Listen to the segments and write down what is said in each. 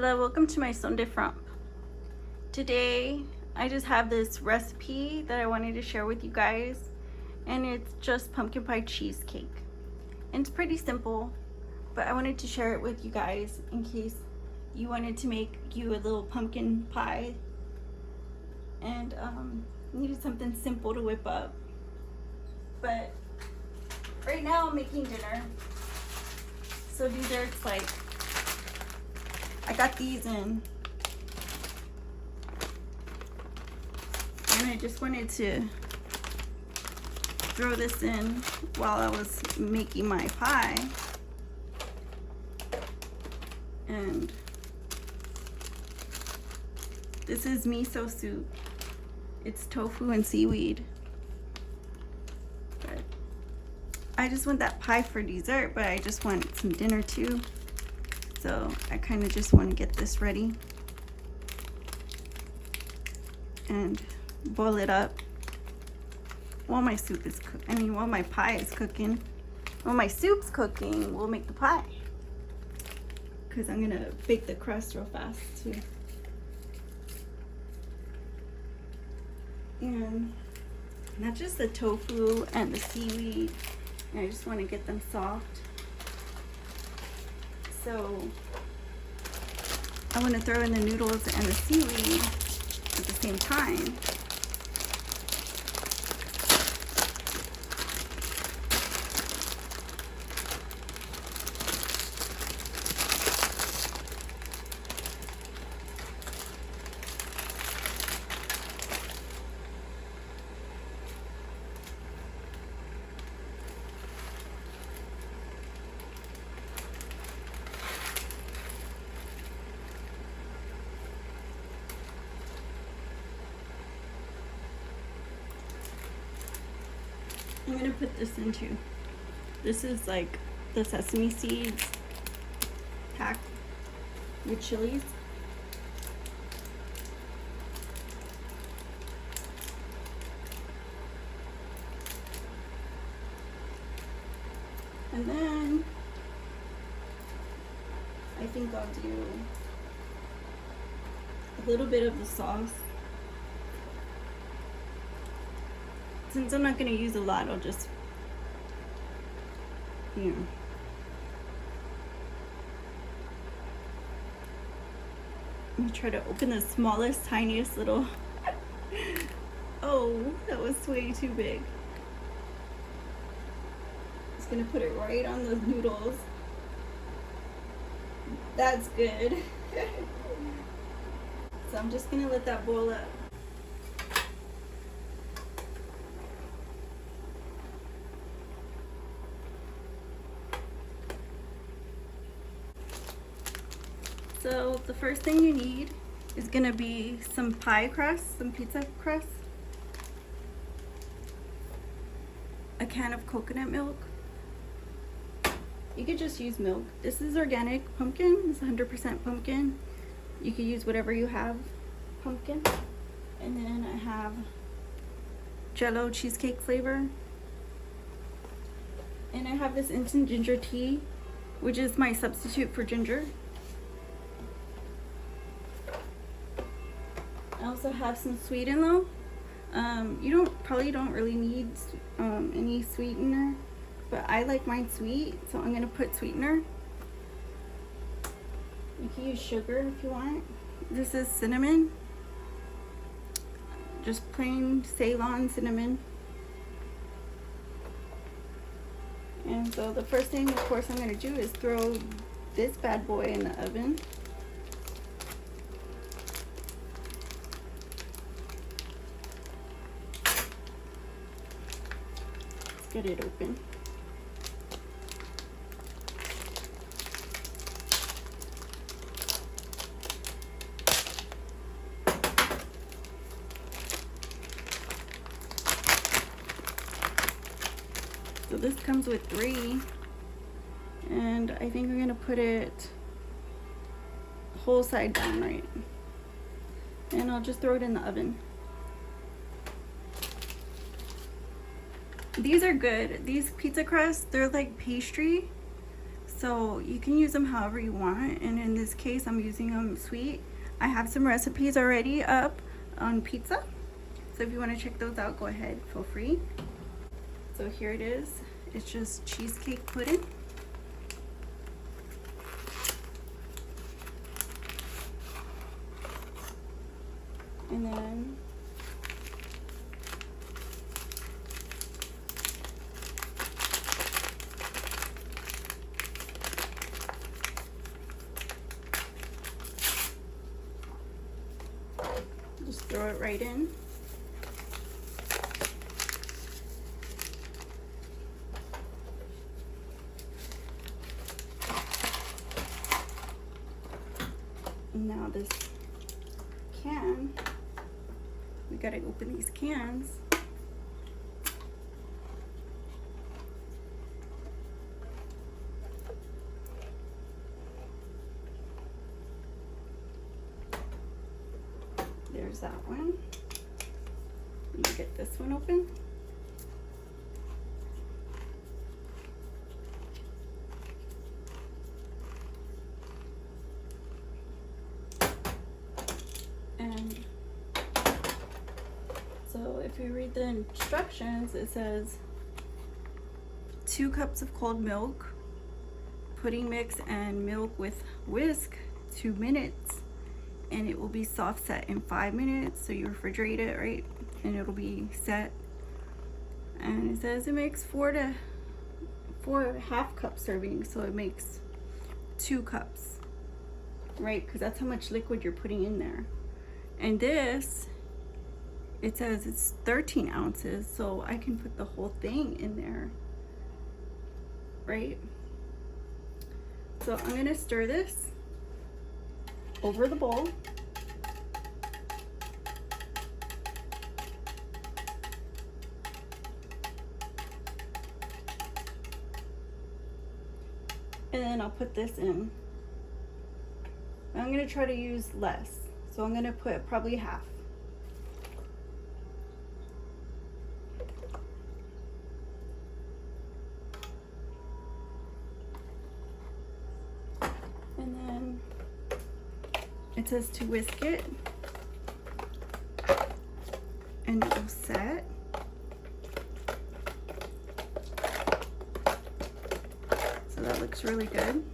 Hello, welcome to my Sunday Frump. Today I just have this recipe that I wanted to share with you guys, and it's just pumpkin pie cheesecake. And it's pretty simple, but I wanted to share it with you guys in case you wanted to make you a little pumpkin pie and needed something simple to whip up. But right now I'm making dinner, so desserts, like I got these in, and I just wanted to throw this in while I was making my pie. And this is miso soup. It's tofu and seaweed. But I just want that pie for dessert, but I just want some dinner too. So I kind of just want to get this ready and boil it up while my soup is while my pie is cooking. While my soup's cooking, we'll make the pie, because I'm gonna bake the crust real fast too. And not just the tofu and the seaweed, I just want to get them soft. So I want to throw in the noodles and the seaweed at the same time. I'm gonna put this into, this is like the sesame seeds packed with chilies. And then I think I'll do a little bit of the sauce. Since I'm not going to use a lot, I'll just, I'm going to try to open the smallest, tiniest little, oh, that was way too big. Just going to put it right on those noodles. That's good. So I'm just going to let that boil up. So the first thing you need is gonna be some pie crust, some pizza crust, a can of coconut milk. You could just use milk. This is organic pumpkin. It's 100% pumpkin. You could use whatever you have pumpkin. And then I have Jello cheesecake flavor. And I have this instant ginger tea, which is my substitute for ginger. I also have some sweetener though. You probably don't really need any sweetener, but I like mine sweet, so I'm gonna put sweetener. You can use sugar if you want. This is cinnamon, just plain Ceylon cinnamon. And so the first thing, of course, I'm gonna do is throw this bad boy in the oven. Get it open. So this comes with 3, and I think I'm gonna put it whole side down, right? And I'll just throw it in the oven. These are good. These pizza crusts, they're like pastry, So you can use them however you want, and in this case I'm using them sweet. I have some recipes already up on pizza, so if you want to check those out, go ahead, feel free. So here it is. It's just cheesecake pudding. And then just throw it right in. Now this can, we gotta open these cans. There's that one. You get this one open. And so if you read the instructions, it says 2 cups of cold milk, pudding mix and milk with whisk, 2 minutes, and it will be soft set in 5 minutes. So you refrigerate it, right? And it'll be set. And it says it makes 4 half-cup servings, so it makes 2 cups, right? Because that's how much liquid you're putting in there. And this, it says it's 13 ounces, so I can put the whole thing in there, right? So I'm gonna stir this over the bowl. And then I'll put this in. I'm gonna try to use less. So I'm gonna put probably half. And then it says to whisk it, and it will set. So that looks really good.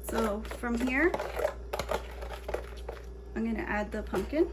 So from here, I'm gonna add the pumpkin.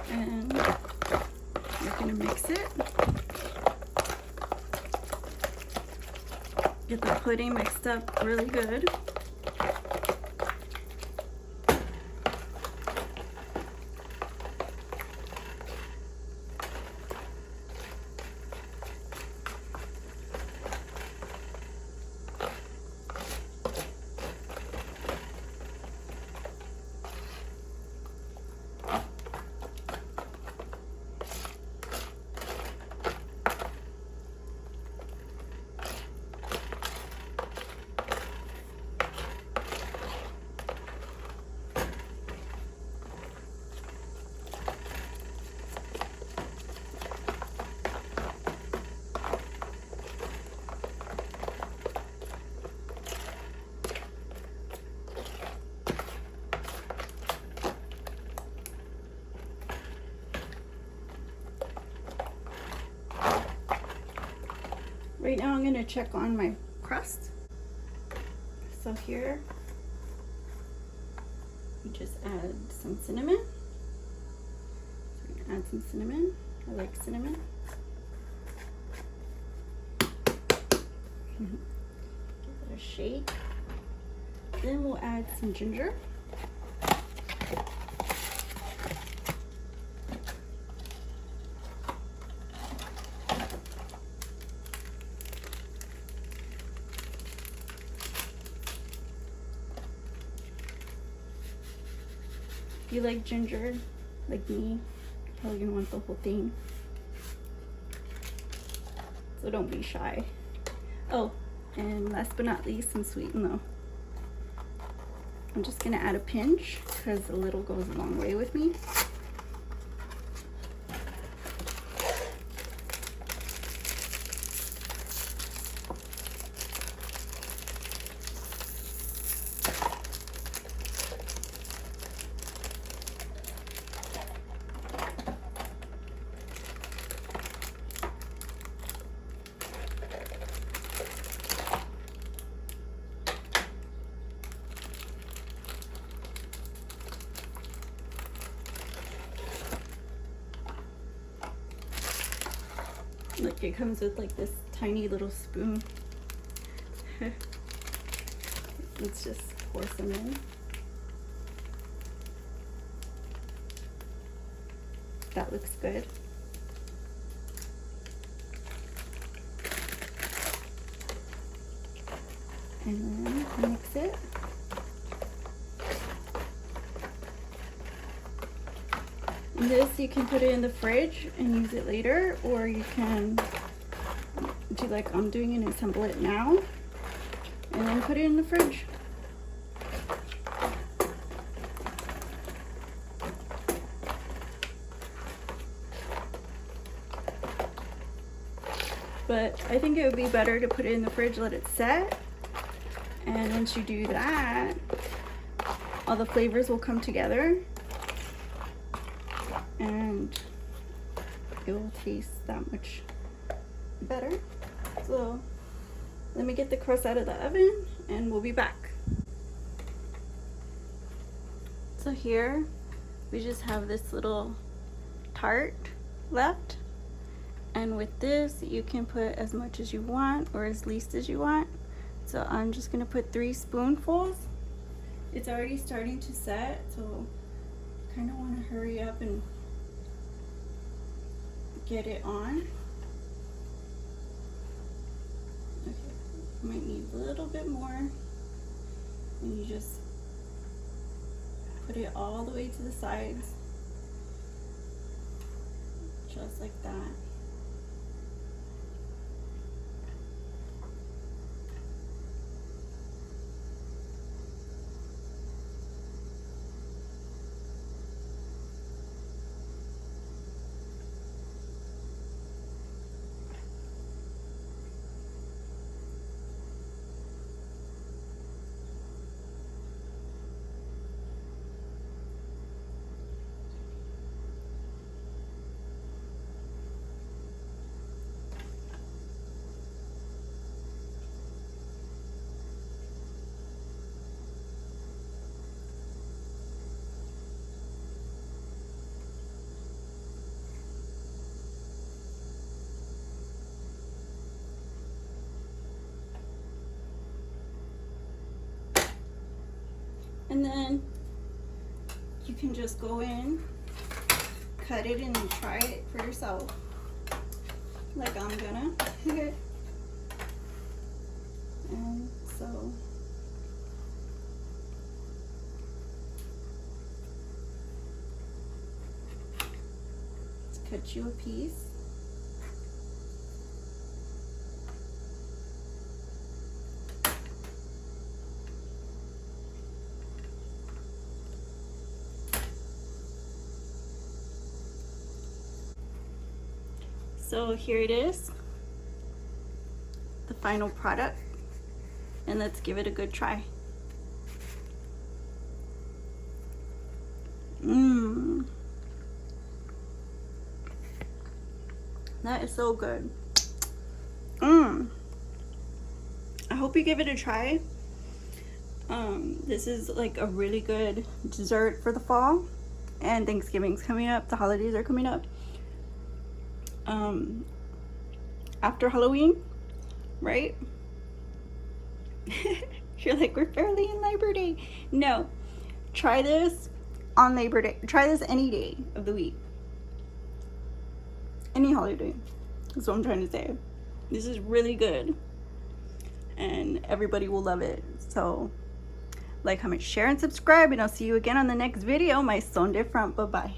And you're gonna mix it. Get the pudding mixed up really good. Right now I'm going to check on my crust. So here, we just add some cinnamon. So we're gonna add some cinnamon. I like cinnamon. Give it a shake. Then we'll add some ginger. If you like ginger, like me, you're probably gonna want the whole thing. So don't be shy. Oh, and last but not least, some sweeten though. I'm just gonna add a pinch because a little goes a long way with me. Look, it comes with like this tiny little spoon. Let's just pour some in. That looks good. And then mix it. And this, you can put it in the fridge and use it later, or you can do like I'm doing and assemble it now and then put it in the fridge. But I think it would be better to put it in the fridge, let it set, and once you do that, all the flavors will come together and it will taste that much better. So let me get the crust out of the oven and we'll be back. So here we just have this little tart left, and with this you can put as much as you want or as least as you want. So I'm just gonna put 3 spoonfuls. It's already starting to set, so kind of want to hurry up and get it on. Okay, might need a little bit more, and you just put it all the way to the sides, just like that. And then you can just go in, cut it, and try it for yourself, like I'm gonna. And so let's cut you a piece. So here it is, the final product, and let's give it a good try. That is so good. you give it a try. This is like a really good dessert for the fall, and Thanksgiving's coming up. The holidays are coming up. After Halloween, right? You're like, we're barely in Labor Day. No, try this on Labor Day. Try this any day of the week, any holiday. That's what I'm trying to say. This is really good, and everybody will love it. So like, comment, share, and subscribe, and I'll see you again on the next video. My son different. Bye bye.